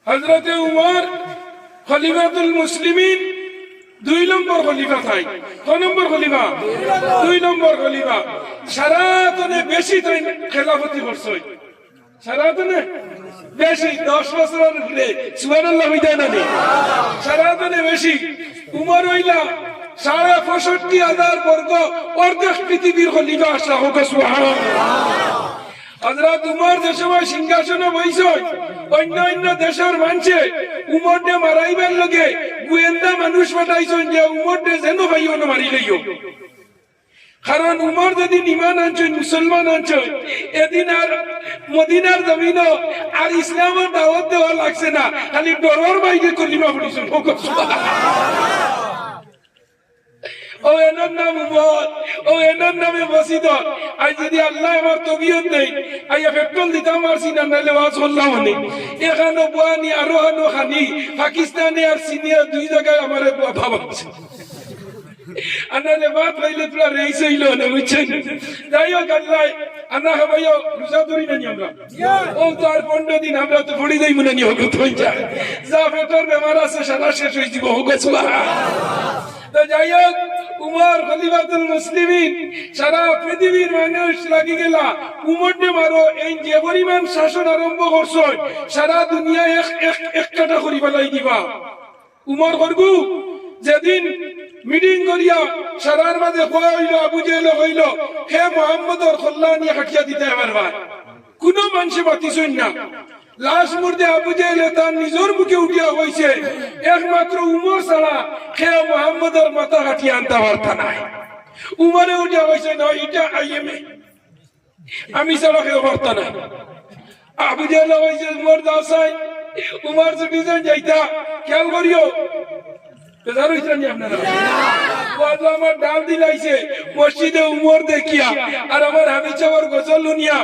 হযরতে উমর খলিফাতুল মুসলিমিন 2 নম্বর খলিফা থাই। কয় নম্বর খলিফা? 2 নম্বর খলিফা। সারাতনে বেশি তাই খেলাফতি করছে, সারাতনে বেশি 10 বছরের উপরে। সুবহানাল্লাহ হইতা না নি? সারাতনে বেশি। উমর হইলা 65,000 বর্গ অর্ধেক পৃথিবীর খলিফা আসলা হোক সুবহানাল্লাহ। হযরত উমর যে সময় সিংহাসনে বইছে, অন্য অন্য দেশের মানুষে উমরকে মারাইবার লগে গোয়েন্দা মানুষ পাঠাইছেন যে উমরকে যেন ভাইও না মারি লইও। কারণ উমর যদি ইমান আনছেন, মুসলমান আনছেন, এদিন আর মদিনার জমিন আর ইসলামের দাওয়াত দেওয়া লাগছে না, খালি ডরর বাইকে কলিমা পড়িছেন। ও এনার নাম উমর, ও এনার নামে মসজিদ। আজ যদি আল্লাহ আমার তবিয়ত নেই, আইয়া পেট্রোল দিতাম পারছি না, নাহলে ওয়াজ করলাম অনেক। এখানো বুয়ানি আরো হানো খানি পাকিস্তানে আর সিনিয়র 2 জায়গায় আমার ভাবাচ্ছে। আনালে বাত হইলে তোরা রেইস হইল না, বুঝছেন? যাই হোক, আল্লাহ আনা হবাইও রোজা ধরি না আমরা। ও তো আর 15 দিন আমরা তো পড়ি যাই মনে নি হোক হই যায়। যা পেটের বেমার আছে সারা শেষ হয়ে যাব হোক সুবহানাল্লাহ। তো যাই হোক, উমর খলিফাতুল মুসলিমিন, সারা পৃথিবীর মানুষ লাগি গেলা উমরকে মারো। এই যে পরিমাণ শাসন আরম্ভ করছো, সারা দুনিয়া এক কাটা করি ফেলাই দিবা। উমর করবু যেদিন মিটিং করিয়া সারার মাঝে কোয়া হইল, আবু জেহেল হইল, হে মুহাম্মদর কল্যাণী হাঁটিয়া দিতে পারবা, কোনো মানুষে বাতিছেন না। লাশ মুর্দে আবু জেহেল তার নিজের মুখে উঠিয়া হয়েছে, একমাত্র উমর ছাড়া হে মুহাম্মদর মাথা হাঁটিয়া আনতে পারতা নাই। উমরে উঠিয়া হয়েছে, না এটা আইএমএ, আমি ছাড়া কেউ পারতা না। আবু জেহেল হয়েছে উমর দাও চাই, উমর ছুটি যাইতা খেয়াল করিও। আমার ডাল দিলাইছে মসজিদে উমর দেখিয়া, আর আমার হাবি চাওয়ার গজল লুনিয়া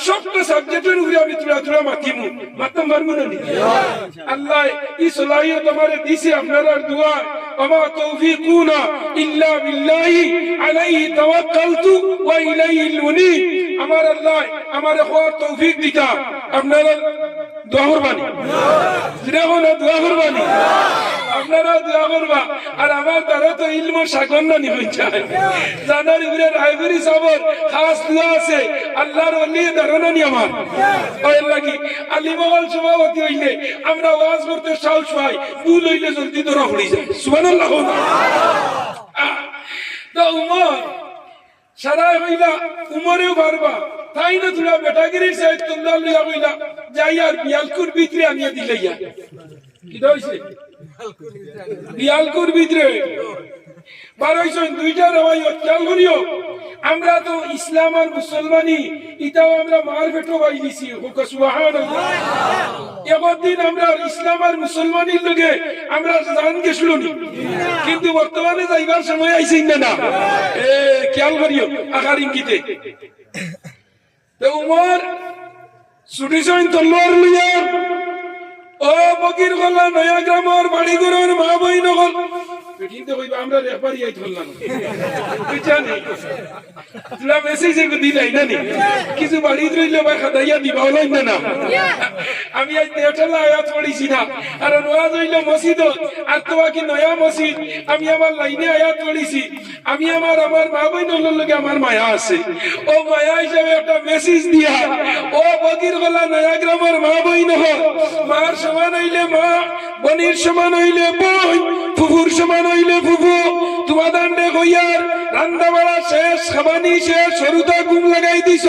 সবটা সাবজেক্টের উপরে আমি তুলা তুলা মাতিমু, মাততাম পারবো না। আল্লাহ এই সলাহিয়ত আমারে দিছে আপনার দোয়া। ওমা তৌফিকুনা ইল্লা বিল্লাহি আলাইহি তাওয়াক্কালতু ওয়া ইলাইহিল মুনীব। আমার আল্লাহ আমারে হওয়ার তৌফিক দিতা, আপনারা দোয়া করবানি, দোয়া করবানি, আপনারা দোয়া করবা। আর আমার দ্বারা তো ইলম সাগর না নিবে চায়, জানার উপরে রায়গুরি সাবর খাস দোয়া আছে আল্লাহর ওলি ধারণা নি আমার। ওই লাগি আলিমহল সভাপতি হইলে আমরা ওয়াজ করতে সাহস পাই, ভুল হইলে জলদি ধরা পড়ে যায়। সুবহানাল্লাহ। তো উমর সারা হইলা, উমরেও পারবা তাই না? তোরা বেটাগিরি সাহেব তুল্লাহ লইয়া হইলা যাই আর বিয়ালকুর ভিতরে আনিয়ে দিলাইয়া। কি হইছে? বিয়ালকুর ভিতরে বারোইছেন 2টা রওয়ায়ত খেয়াল করিও। আমরা তো ইসলাম আর মুসলমানি এটাও আমরা মার ভেটো পাই দিছি, সুবহানাল্লাহ। একদিন আমরা ইসলাম আর মুসলমানির লগে আমরা জান গেছিল নি, কিন্তু বর্তমানে যাইবার সময় আইছে না। খেয়াল করিও আকার ইঙ্গিতে। তো উমর ছুটিছেন তলোয়ার লইয়া, ও বকির গলা নয়া গ্রামের বাড়ি ঘরের মা বই নগল আমরা রেফারি আই ধরলাম, তোরা মেসেজ দিলাই না কিছু বাড়ি রইলে বা খাদাইয়া দিবা হলাই না। আমি আজ নেটালা আয়াত পড়িছি না, আর ওয়াজ হইল মসজিদ আর তোমাকে নয়া মসজিদ। আমি আমার লাইনে আয়াত পড়িছি, আমি আমার মা বই নগর লগে আমার মায়া আছে। ও মায়া হিসাবে একটা মেসেজ দিয়া, ও বকির গলা নয়া গ্রামের মা বই নগর, মার সমান হইলে মা, বনির সমান হইলে বই, ফুফুর সমান হইলে ফুফু। তোমাদের কইয়ার রান্না বাড়া শেষ, খাবানি শেষ, সরুতা ঘুম লাগাই দিছ।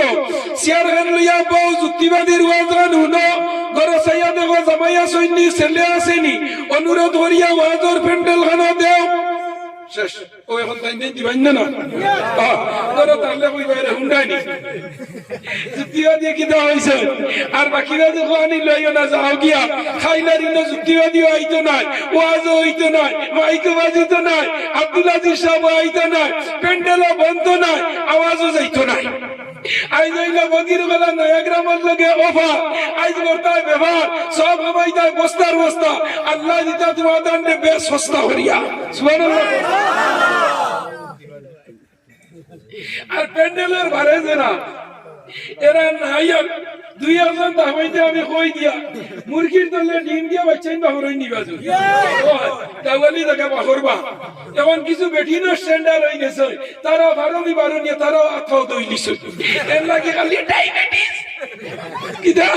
চেয়ার খান লইয়া বউ যুক্তিবাদীর ওয়াজ গান শুনো, ঘরে চাইয়া দেখো জামাইয়া সৈন্যী ছেলে আসেনি, অনুরোধ করিয়া ওয়াজর প্যান্ডেল খানা দেও শেষ। ও এখন তাই দিবাই না তাহলে কই বাইরে হুন্ডাইনি যুক্তিবাদী কিনা হয়েছে। আর বাকিরা যে আনি লইও না, যাও গিয়া খাইলারি না যুক্তিবাদীও আইতো নাই, ওয়াজও হইতো নাই, মাইকো বাজিতো নাই, আব্দুল আজিজ সাহেব আইতো নাই, প্যান্ডেলও বন্ধ নাই, আওয়াজও যাইতো নাই। আইজ হইলা বগির বেলা নয়া গ্রামের লগে অফার, আইজ করতায় ব্যবহার, সব হবাইতায় বস্তার বস্তা। আল্লাহ দিতা তোমাদের বেশ সস্তা করিয়া। সুবহানাল্লাহ। আর প্যান্ডেলের ভারে যে না এরা নাই আর দুই একজন দাবাইতে আমি কই দিয়া মুরগির দলে ডিম দিয়া বাচ্চাইন বাহরই নিবাজু দাওয়ালি জায়গা বাহরবা এখন কিছু বেঠিনো স্ট্যান্ডার হয়ে গেছে তারা বারো নিয়ে তারাও আত্মাও দইলিছ এর লাগে খালি ডায়াবেটিস কিটা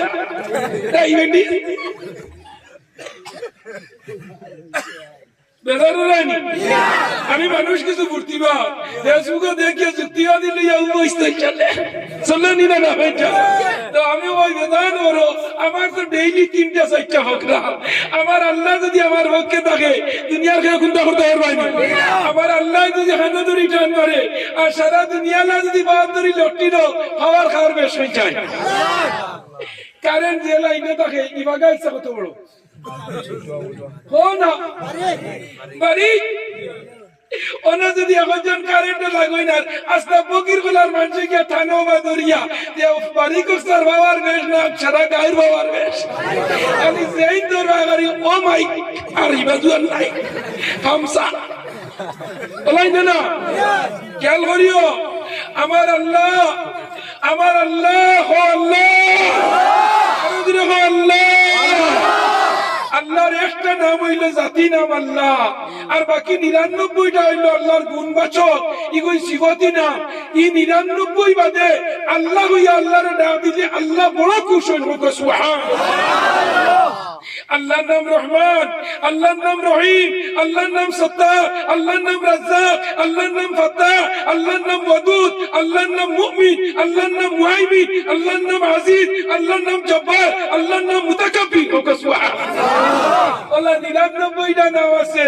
ডায়াবেটিস আমি মানুষ কিছু ফুর্তিবা ফেসবুকে দেখিয়ে যুক্তিও দিলে চলে নি না তো আমি ওই বেদান করো আমার তো ডেইলি 3টা 4টা হোক না আমার আল্লাহ যদি আমার পক্ষে থাকে দুনিয়ার কেউ কোনটা করতে পারবে আমার আল্লাহ যদি হাতে রিটার্ন করে আর সারা দুনিয়া যদি বাহাদুরি লট্টি দাও খাওয়ার বেশ হয়ে যায় কারেন্ট যে লাইনে থাকে ইবাগা ইচ্ছা কত বড় বাড়ি ওনা যদি এখন কারেন্ট লাগাই না আস্তা ফকির গুলার মানুষ গিয়া থানো বা দরিয়া বাড়ি কুস্তার বাবার বেশ না সারা গায়ের বাবার বেশ আমি যেই দরবারি ও মাই আর ইবাজু নাই হামসা বলাই না খেয়াল করিও আমার আল্লাহ হো আল্লাহ আল্লাহর একটা নাম হইল জাতি নাম আল্লাহ আর বাকি 99টা হইল আল্লাহর গুণবাচক ইগুই সিফতি নাম ই 99 বাদে আল্লাহ হইয়া আল্লাহর নাম দিলে আল্লাহ বড় খুশি হইব সুবহানাল্লাহ আল্লাহর নাম রহমান আল্লাহর নাম রহিম আল্লাহর নাম সত্তার আল্লাহর নাম রাজ্জাক আল্লাহর নাম ফাত্তাহ আল্লাহর নাম ওয়াদুদ আল্লাহর নাম মুমিন আল্লাহর নাম মুহাইমিন আল্লাহর নাম আজিজ আল্লাহর নাম জব্বার আল্লাহর নাম মুতাকাব্বির সুবহানাল্লাহ আল্লাহ 99টা নাম আছে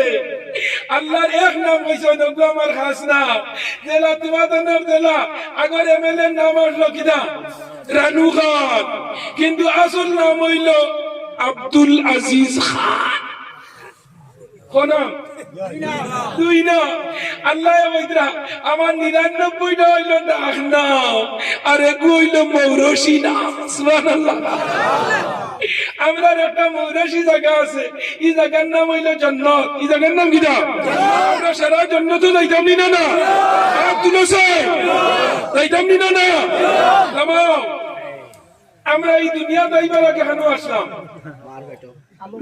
আল্লাহর এক নাম হইছে নগো আমার খাস নাম জেলা তোমাদের নাম জেলা আগর এমএলএ নাম আসলো কিনা রানু খান কিন্তু আসল নাম হইল আব্দুল আজিজ খান কোন দুই না আল্লাহ বৈদ্রা আমার 99টা হইল ডাক নাম আর এক হইল মৌরসি নাম সুবহানাল্লাহ আমরা একটা মৌরসি জায়গা আছে এই জায়গার নাম হইল জান্নাত এই জায়গার নাম কি নাম আমরা সারা জান্নাত যাইতাম না না আব্দুল হোসেন যাইতাম না না নামাও আমরা এই দুনিয়া দাইবার আগে কেন আসলাম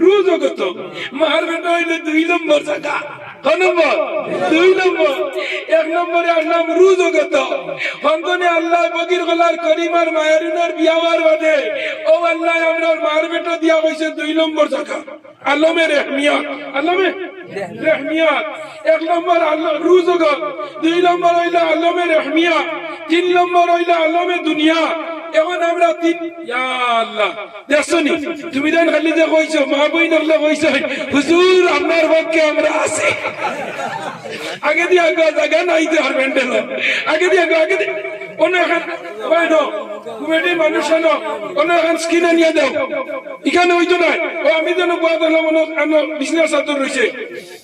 রোজ কত মার বেটা হইলে 2 নম্বর জায়গা কোন নম্বর 2 নম্বর 1 নম্বরে আসলাম রোজ কত হন্তনে আল্লাহ বগির গলার করিমার মায়ারুনার বিয়াওয়ার বাদে ও আল্লাহ আমরার মার বেটা দিয়া হইছে 2 নম্বর জায়গা আলমে রহমিয়াত আলমে রহমিয়াত 1 নম্বর আল্লাহ রোজ কত 2 নম্বর হইলো আলমে রহমিয়াত 3 নম্বর হইলো আলমে দুনিয়া এখন আমরা ইয়া আল্লাহ দেখছনি তুমি দেন খালি যে কইছো মা বই নরলে কইছো হুজুর আপনার পক্ষে আমরা আছি আগে দিয়া জায়গা নাইতে পারবেন দেন আগে দিয়া কোন এখন বাইনো কমিটি মানুষ না কোন এখন স্কিনে নিয়ে দাও এখানে হইতো না ও আমি যেন বাদ হলাম আমার বিজনেস চাদর রইছে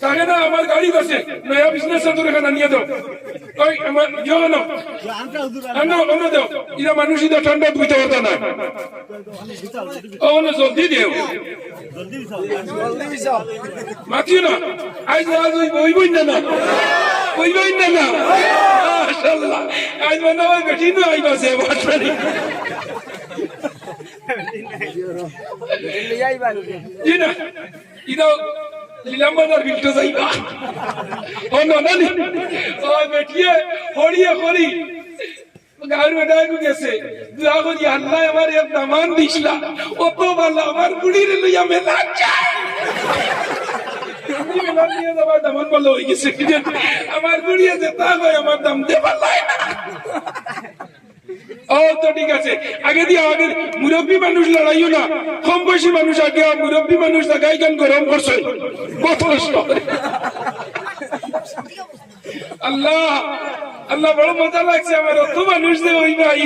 তাকে না আমার গাড়ি আছে নয়া বিজনেস চাদর এখানে নিয়ে দাও ওই আমার জানো আনো অন্য দাও ইরা মানুষ ইদা ঠান্ডা বুঝতে পারতা না অন্য জলদি দেও জলদি বিসাও মাতিও না আজ ওই না না মাশাআল্লাহ আজ মনে হয় বেটি না আইবাছে বাটরি জি না ইদা লিলাম্বাদার বিলটো যাইবা ও নানি ও বেটিয়ে হড়ি গাঁর বেটায় গেছে দোয়া করি আল্লাহ আমার এক দামান দিছলা অত ভালো আমার বুড়ির লইয়া মেলা যায় দামান ভালো হয়ে গেছে আমার বুড়িয়ে যেতে হয় আমার দাম দেবার লাই না ও তো ঠিক আছে আগে মুরব্বী মানুষ লড়াইও না কম বয়সী মানুষ আগে মুরব্বী মানুষ জায়গায় গান গরম করছে আল্লাহ বড় মজা লাগছে আমার অত মানুষ যে ওই ভাই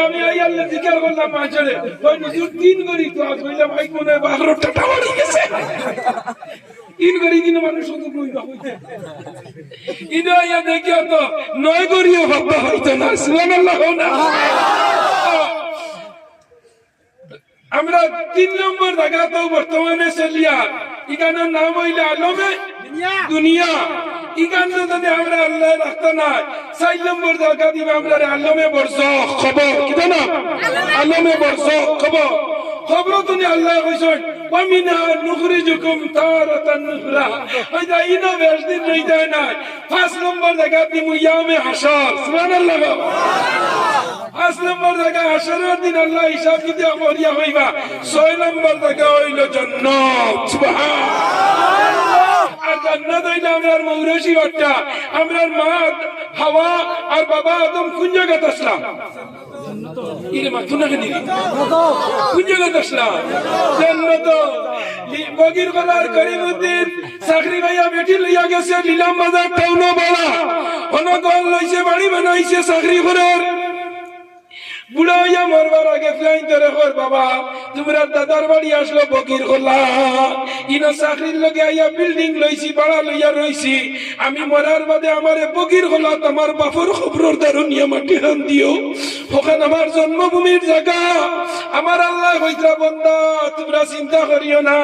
আমি আল্লাহ জিজ্ঞাসা করলাম মাঝে ওই নিজের 3 গরি তো আজ বললাম ভাই মনে হয় 12টা টাকা গেছে 3 গরি দিন মানুষ শুধু কইবা ইনো আয়া দেখিও তো 9 গরিও ভাববা হইতো না সুবহানাল্লাহ না আমরা 3 নম্বর জায়গা তো বর্তমানে চলিয়া এখানে নাম হইলে আলমে দুনিয়া ইগান যদি আমরা আল্লাহ রাখতে নাই 4 নম্বর জায়গা দিবে আমরা আলমে বরজখ খবর কি না আলমে বরজখ খবর খবর তুমি আল্লাহ কইছেন ওয়ামিনা নুখরিজুকুম তারাতান নুখরা ওইটা ইনো বেশদিন রইতে নাই 5 নম্বর জায়গা দিমু ইয়ামে হাশর সুবহানাল্লাহ 5 নম্বর জায়গা হাশরের দিন আল্লাহ হিসাব দিতে আমরিয়া হইবা 6 নম্বর জায়গা হইল জান্নাত সুবহানাল্লাহ আর জান্নাত হইল আমরার মৌরসি বাচ্চা আমরার মা হাওয়া আর বাবা আদম কোন জায়গায় আসলাম ইরে মাথুনা কেন কোন জায়গায় আসলাম জান্নাত বগির গলার করিমউদ্দিন চাকরি ভাইয়া বেটি লইয়া গেছে লীলাম বাজার টাউনো বলা অনগল লইছে বাড়ি বানাইছে চাকরি করার বুড়া হইয়া মরবার আগে ফ্লাইন ধরে কর বাবা তোমরা দাদার বাড়ি আসলো বগির গলা ইনো চাকরির লগে আইয়া বিল্ডিং লইছি বাড়া লইয়া রইছি আমি মরার বাদে আমারে বগির গলা তোমার বাপর খবরের দারুনিয়া মাটি হান দিও ওখানে আমার জন্মভূমির জায়গা আমার আল্লাহ কইরা বান্দা তোমরা চিন্তা করিও না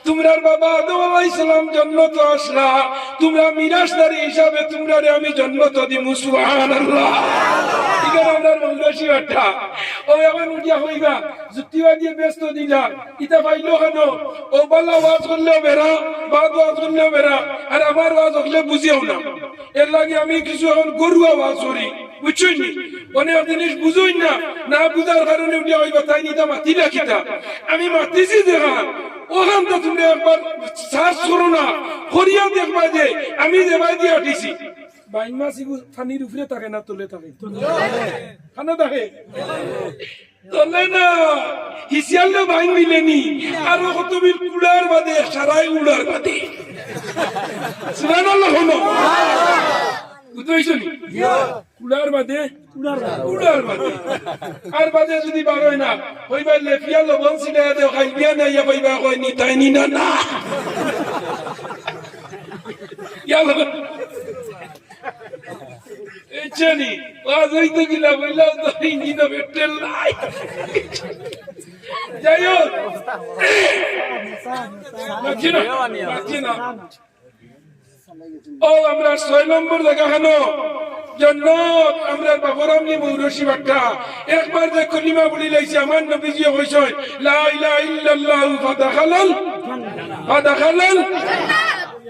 তোমরার বাবা আদম আলাইহিস সালাম জান্নাতে আসলা তোমরা মিরাসদারি হিসাবে তোমরারে আমি জান্নাত দিমু সুবহানাল্লাহ ইগার আমরার মৌলসি বাটা ও এখন উঠিয়া হইবা যুক্তিবাদী ব্যস্ত দিলা ইতা পাইলো কেন ও বাল্লা ওয়াজ করলেও বেড়া বাদ ওয়াজ করলেও বেড়া আর আমার ওয়াজ হলে বুঝিও না এর লাগে আমি কিছু এখন গরুয়া ওয়াজ করি বুঝছই অনেক জিনিস বুঝুই না না বুঝার কারণে উঠিয়া হইবা তাই নিতা মাতি রাখিতা আমি মাতিছি দেখা ওখান তো তুমি একবার সার্চ করো না করিয়া দেখবা যে আমি যে বাই দিয়ে উঠিছি বাইন মাছ পানির উপরে থাকে না তলে থাকে খানা থাকে তলে না হিসিয়ালে বাইন মিলেনি আর কত বিল কুড়ার বাদে সারাই উড়ার বাদে সুবহানাল্লাহ হলো বুঝাইছনি কুড়ার বাদে উড়ার বাদে আর বাদে যদি বারোয় না হইবা লেফিয়া লবণ ছিলে দেও খাইবিয়া না ইয়া কইবা কই নি তাই নি না না ইয়া লবণ এচনি ওয়াজ হইতে গিলা বইলা তো ইঞ্জিন বেটেল নাই যাইও না ও আমরা 6 নম্বর জায়গা কেন জান্নাত আমরা বাবরামনি মৌরসি বাটা একবার যে কলিমা বলি লাইছি আমার নবীজি কইছেন লা ইলাহা ইল্লাল্লাহ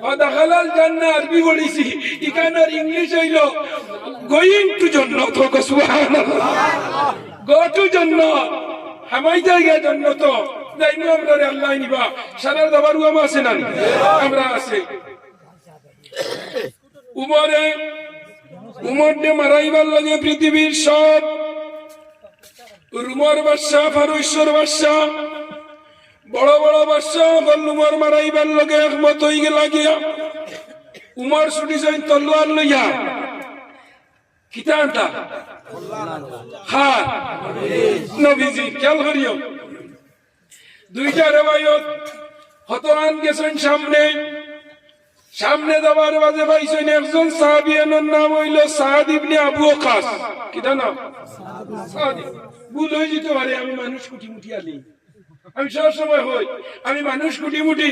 ফাদাখালাল জান্নাত আরবি বলিছি ইকানার ইংলিশ হইল গোইং টু জান্নাত সুবহানাল্লাহ গো টু জান্নাত হামাই জায়গা জান্নাত যাইনি আমরা আল্লাহ নিবা সারা দাবারু আমা আছে না আমরা আছে উমরে মারাইবার লাগে পৃথিবীর সব রুমর বাদশা ফারুশ্বর বাদশা বড় বড় বাদশা উমর মারাইবার লগে একমত হই গেল গিয়া উমর ছুটি যাই তলোয়ার লইয়া কিতানটা হ্যাঁ নবীজি খেয়াল করিও দুইটা রেওয়ায়ত হতহান গেছেন সামনে যাবার বাজে পাইছেন একজন সাহাবী এর নাম হইল সাদ ইবনে আবু ওয়াক্কাস কিটা নাম সাদ ভুল হয়ে যেতে পারে আমি মানুষ কুটি মুটি আলি আমি সব সময় হই আমি মানুষ কুটি মুটি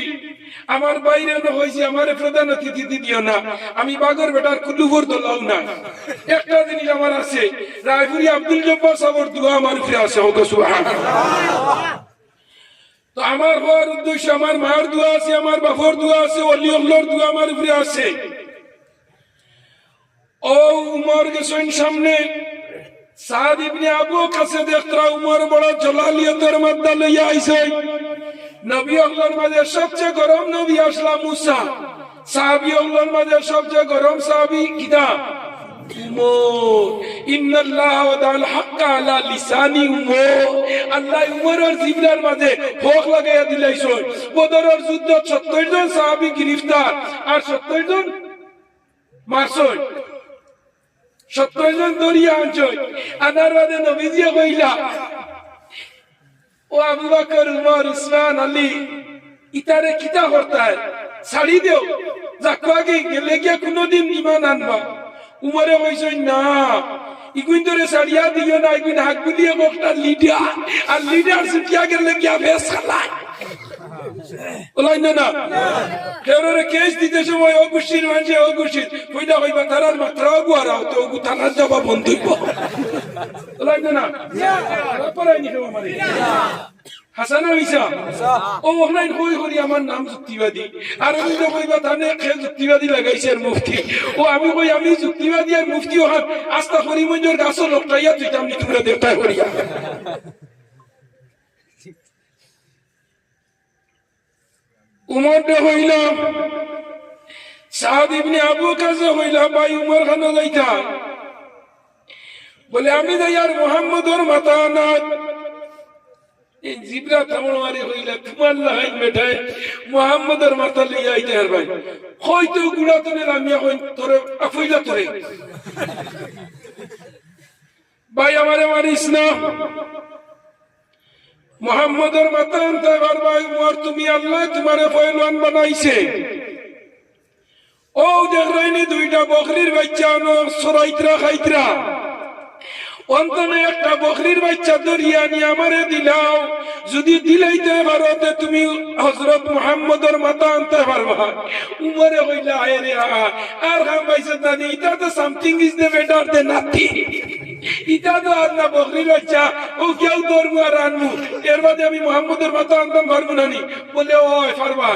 আমার বাইরে না হইছি আমারে প্রধান অতিথি দিও না আমি বাগর বেটার কুলুবর দলাও না একটা জিনিস আমার আছে রায়পুরি আব্দুল জব্বার সাহেবের দোয়া আমার উপরে আছে ওগো সুবহানাল্লাহ তো আমার হওয়ার উদ্দেশ্য আমার মার দোয়া আছে আমার বাপর দোয়া আছে ওলি আল্লাহর দোয়া আমার উপরে আছে ও উমর গেছেন সামনে সাদ ইবনে আবু কাছে দেখরা উমর বড় জলালিয়তের মধ্যে লইয়া আইছে নবী আল্লাহর মাঝে সবচেয়ে গরম নবী আসলাম মুসা সাহাবী আল্লাহর মাঝে সবচেয়ে গরম সাহাবী কিদা উমর ইন্নাল্লাহ ওয়াদাল হাক্কা আলা লিসানি উমর আল্লাহ উমরের জিবরার মাঝে হক লাগাইয়া দিলাইছো বদরের যুদ্ধ 70 জন সাহাবী গ্রেফতার আর 70 জন মারছই 70 জন দরিয়া আনছই আনার বাদে নবীজি কইলা ও আবু বকর উমর উসমান আলী ইতারে কিতা করতে হয় ছাড়ি দেও যাকওয়াগে গেলে কি কোনদিন ঈমান আনবা উমরে কইছেন না ইগুন ধরে ছাড়িয়া দিও না ইগুন হাক বুলিয়ে বকটা লিডার আর লিডার সিটিয়া গেলে কি বেশ খালায় বলাই না কেউরে কেস দিতে সময় অগুশির মানুষে অগুশির কইলা কইবা তারার মাত্রাও গুয়ারাও তো ওগু থানার যাবা বন্ধুইব বলাই না পড়াইনি কেউ আমারে হাসানা হইসা ও অনলাইন কই করি আমার নাম যুক্তিবাদী আর আমি তো কইবা তানে খেল যুক্তিবাদী লাগাইছে আর মুফতি ও আমি কই আমি যুক্তিবাদী আর মুফতি ও আস্থা করি মঞ্জুর গাছ লোকটাইয়া তুই আমি তোমরা দেবতা করিয়া উমর দে হইলাম সাদ ইবনে আবু কাজে হইলাম ভাই উমর খান যাইতা বলে আমি যাই আর মুহাম্মদর মাথা না এই জিবরা থামড়মারি হইলা তোমার লাগাই বেটায় মুহাম্মদর মাথা লইয়া আইতে আর ভাই হয়তো গুড়া তনে রামিয়া হই তোরে আফইলা তোরে ভাই আমারে মারিস না মুহাম্মদর মাথা আনতে ভাই উমর তুমি আল্লাহ তোমারে পয়লওয়ান বানাইছে ও দেখরাইনি দুইটা বকরির বাচ্চা আনো সরাইতরা খাইতরা অন্তনে একটা বকরির বাচ্চা ধরিয়া নিয়ে আমারে দিলাও যদি দিলাইতে পারোতে তুমি হযরত মুহাম্মদর মাথা আনতে পারবা উমরে কইলা আয় রে আর খাম পাইছে না এটা তো something is the better than nothing এটা তো আর না বকরির বাচ্চা ও কেউ ধরবো আর আনবো এর বাদে আমি মুহাম্মদর মাথা আনতাম পারবো না নি বলে ও পারবা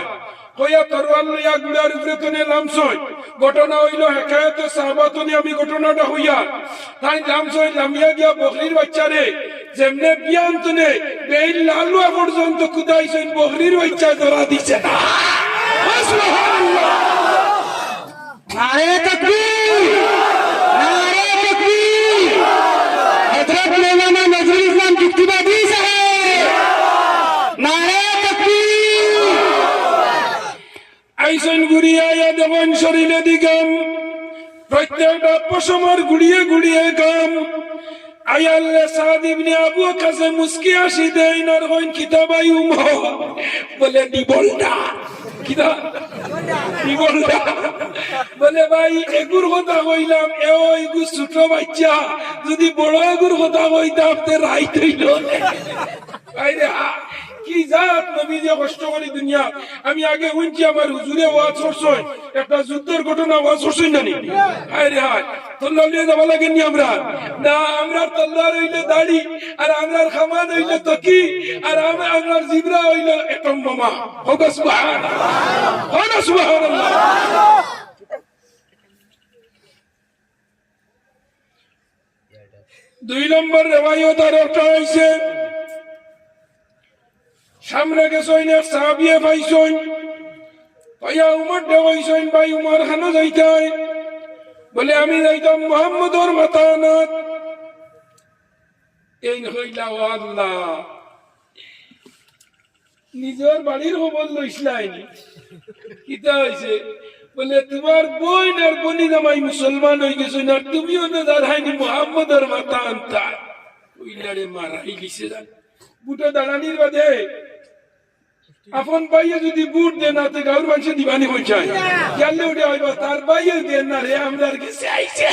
কইয়া তরওয়াল লইয়া গুড়ার উপরে তনে নামছই ঘটনা হইল হেকায়তে সাহাবাতনি আমি ঘটনাটা হইয়া তাই নামছই নামিয়া গিয়া বকরির বাচ্চারে যেমনে বিয়ান তনে বেইল লালুয়া পর্যন্ত কুদাইছেন বকরির বাচ্চা ধরা দিছে না সুবহানাল্লাহ নারে তাকবীর নারে তাকবীর হযরত মাওলানা নজরুল ইসলাম যুক্তিবাদী সাহেব নারে আইসন গুড়িয়া দেবন শরীরে দিগাম প্রত্যেকটা পশমর গুড়িয়ে গুড়িয়ে গাম আয়াল্লে সাদ ইবনে আবু কাছে মুস্কি আসি দেই নর হইন কিতাবাই বলে নিবলটা কিতা নিবলটা বলে ভাই এগুর কথা কইলাম এগু ছোট বাচ্চা যদি বড় এগুর কথা কইতাম তে রাইট হইল আইরে কি জাত নবী যে কষ্ট করি দুনিয়া আমি আগে শুনছি আমার হুজুরে ওয়াজ করছই একটা যুদ্ধের ঘটনা ওয়াজ করছই না নি হায় রে হায় তল্লা নিয়ে যাওয়া লাগেনি আমরা না আমরা তল্লার হইলে দাড়ি আর আমরার খামান হইলে তকি আর আমরার জিবরা হইলে একদম মামা হোক সুবহানাল্লাহ সুবহানাল্লাহ দুই নম্বর রিওয়ায়াত আর একটা হইছে সামনে গেছইন এক সাহাবিয়ে পাইছইন পাইয়া উমর দেওয়াইছইন ভাই উমর খানো যাইতাই বলে আমি যাইতাম মুহাম্মদর মাথা আনাত এই হইলা আল্লাহ নিজের বাড়ির খবর লইছিলাম কিতা হইছে বলে তোমার বোন আর বনি জামাই মুসলমান হয়ে গেছে না তুমিও না দাঁড়াইনি মুহাম্মদর মাথা আনতা ওইলারে মারাই লিছে যান বুটা দাঁড়ানির বাদে আপন ভাইয়ে যদি বুট দেন না তো গাঁর মানুষ দিবানি হয়ে যায় গেলে উঠে হইব তার ভাইয়ে দেন না রে আমরার কাছে আইছে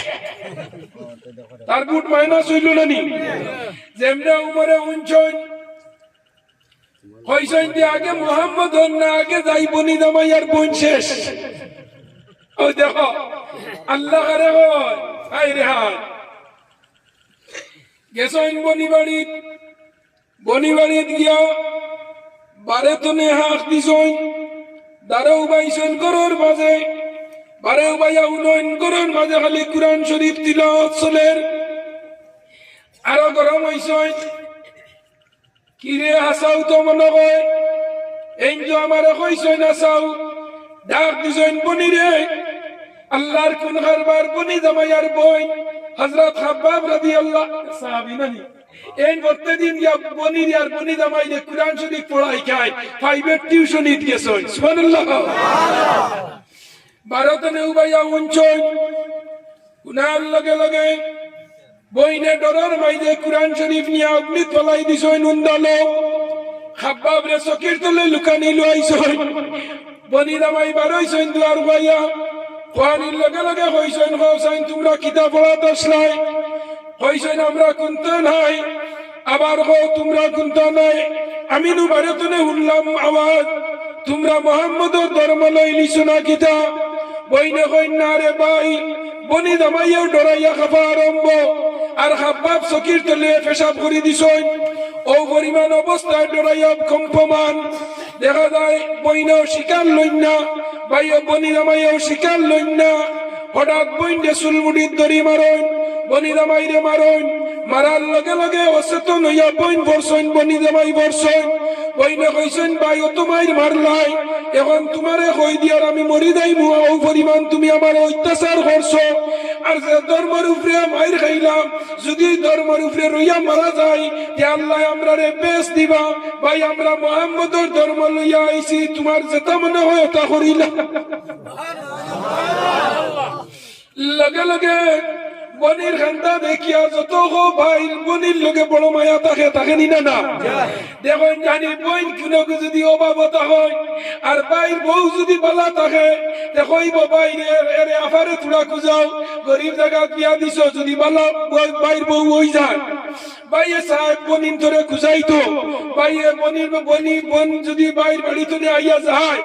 তার বুট মাইনাস হইল না নি যেমনে উমরে উঞ্চন হইছেন যে আগে মুহাম্মদ হন না আগে যাই বনি জামাই আর বোন শেষ ও দেখো আল্লাহ রে হয় হায় রে হায় গেছেন বনি বাড়িত গিয়া বারে তনে হাঁক দিছইন দারেও বাইছেন গরুর মাঝে বারেও বাইয়া উনয়ন গরুর মাঝে খালি কুরআন শরীফ তিলাওয়াত চলের আরো গরম হইছইন কিরে হাসাও তো মনে হয় এই যে আমারে কইছইন হাসাও ডাক দিছইন বনি রে আল্লাহর কোন কারবার বনি জামাইয়ার বই হযরত খাব্বাব রাদিয়াল্লাহু সাহাবী নানি এই প্রত্যেকদিন ইয়া বনির আর বনি জামাইরে কুরআন শরীফ পড়াই খায় প্রাইভেট টিউশন ইত গেছই সুবহানাল্লাহ ভারতনে উবাইয়া উঞ্চন কুনার লগে লগে বইনে ডরার মাইদে কুরআন শরীফ নিয়া অগ্নি তলাই দিছই নুন্দালো খাব্বাব রে চকির তলে লুকানি লইছই বনি জামাই বারইছই দুয়ার বাইয়া কোয়ানির লগে লগে হইছই হইছই তোমরা কিতাব পড়াত আসলাই হইছেন আমরা কুনতা নাই আবার হো তোমরা কুনতা নাই আমি নু ভারতনে উঠলাম আওয়াজ তোমরা মোহাম্মদর ধর্ম লইলিছ না কিতা বইনে কইন না রে ভাই বনি জামাইও ডরাইয়া খাফা আরম্ভ আর হাব্বাব চকির তলে পেশাব করে দিছই ও পরিমাণ অবস্থায় ডরাইয়া কম্পমান দেখা যায় বইনেও শিকার লইন না ভাইও বনি জামাইও শিকার লইন না হঠাৎ বইনে চুলমুড়ির দড়ি মারইন বনি জামাইরে মারইন মারার লগে লগে অচেতন হইয়া বইন বরছইন বনি জামাই বরছইন বইনে কইছেন ভাই ও তোমার মারলাই এখন তোমারে কই দিয়ার আমি মরি যাইমু ও পরিমাণ তুমি আমার অত্যাচার করছো আর যে ধর্মের উপরে মাইর খাইলাম যদি ধর্মের উপরে রইয়া মারা যায় তে আল্লাহ আমরারে বেশ দিবা ভাই আমরা মুহাম্মদর ধর্ম লইয়া আইছি তোমার যেটা মনে হয় ওটা করিলা লগে লগে বনির খান্দা দেখিয়া যত গো ভাই বনির লগে বড় মায়া তাকে নিনা না দেখুন জানি বইন কোনো যদি অভাবতা হয় আর বাইর বউ যদি বালা থাকে দেখইব বাইরে এরে আফারে তুড়া খুঁজাও গরিব জায়গা বিয়া দিছ যদি বালা বাইর বউ হই যায় বাইয়ে সাহেব বনিন ধরে খুঁজাইতো বাইয়ে বনির বনি বন যদি বাইর বাড়ি তুলে আইয়া যায়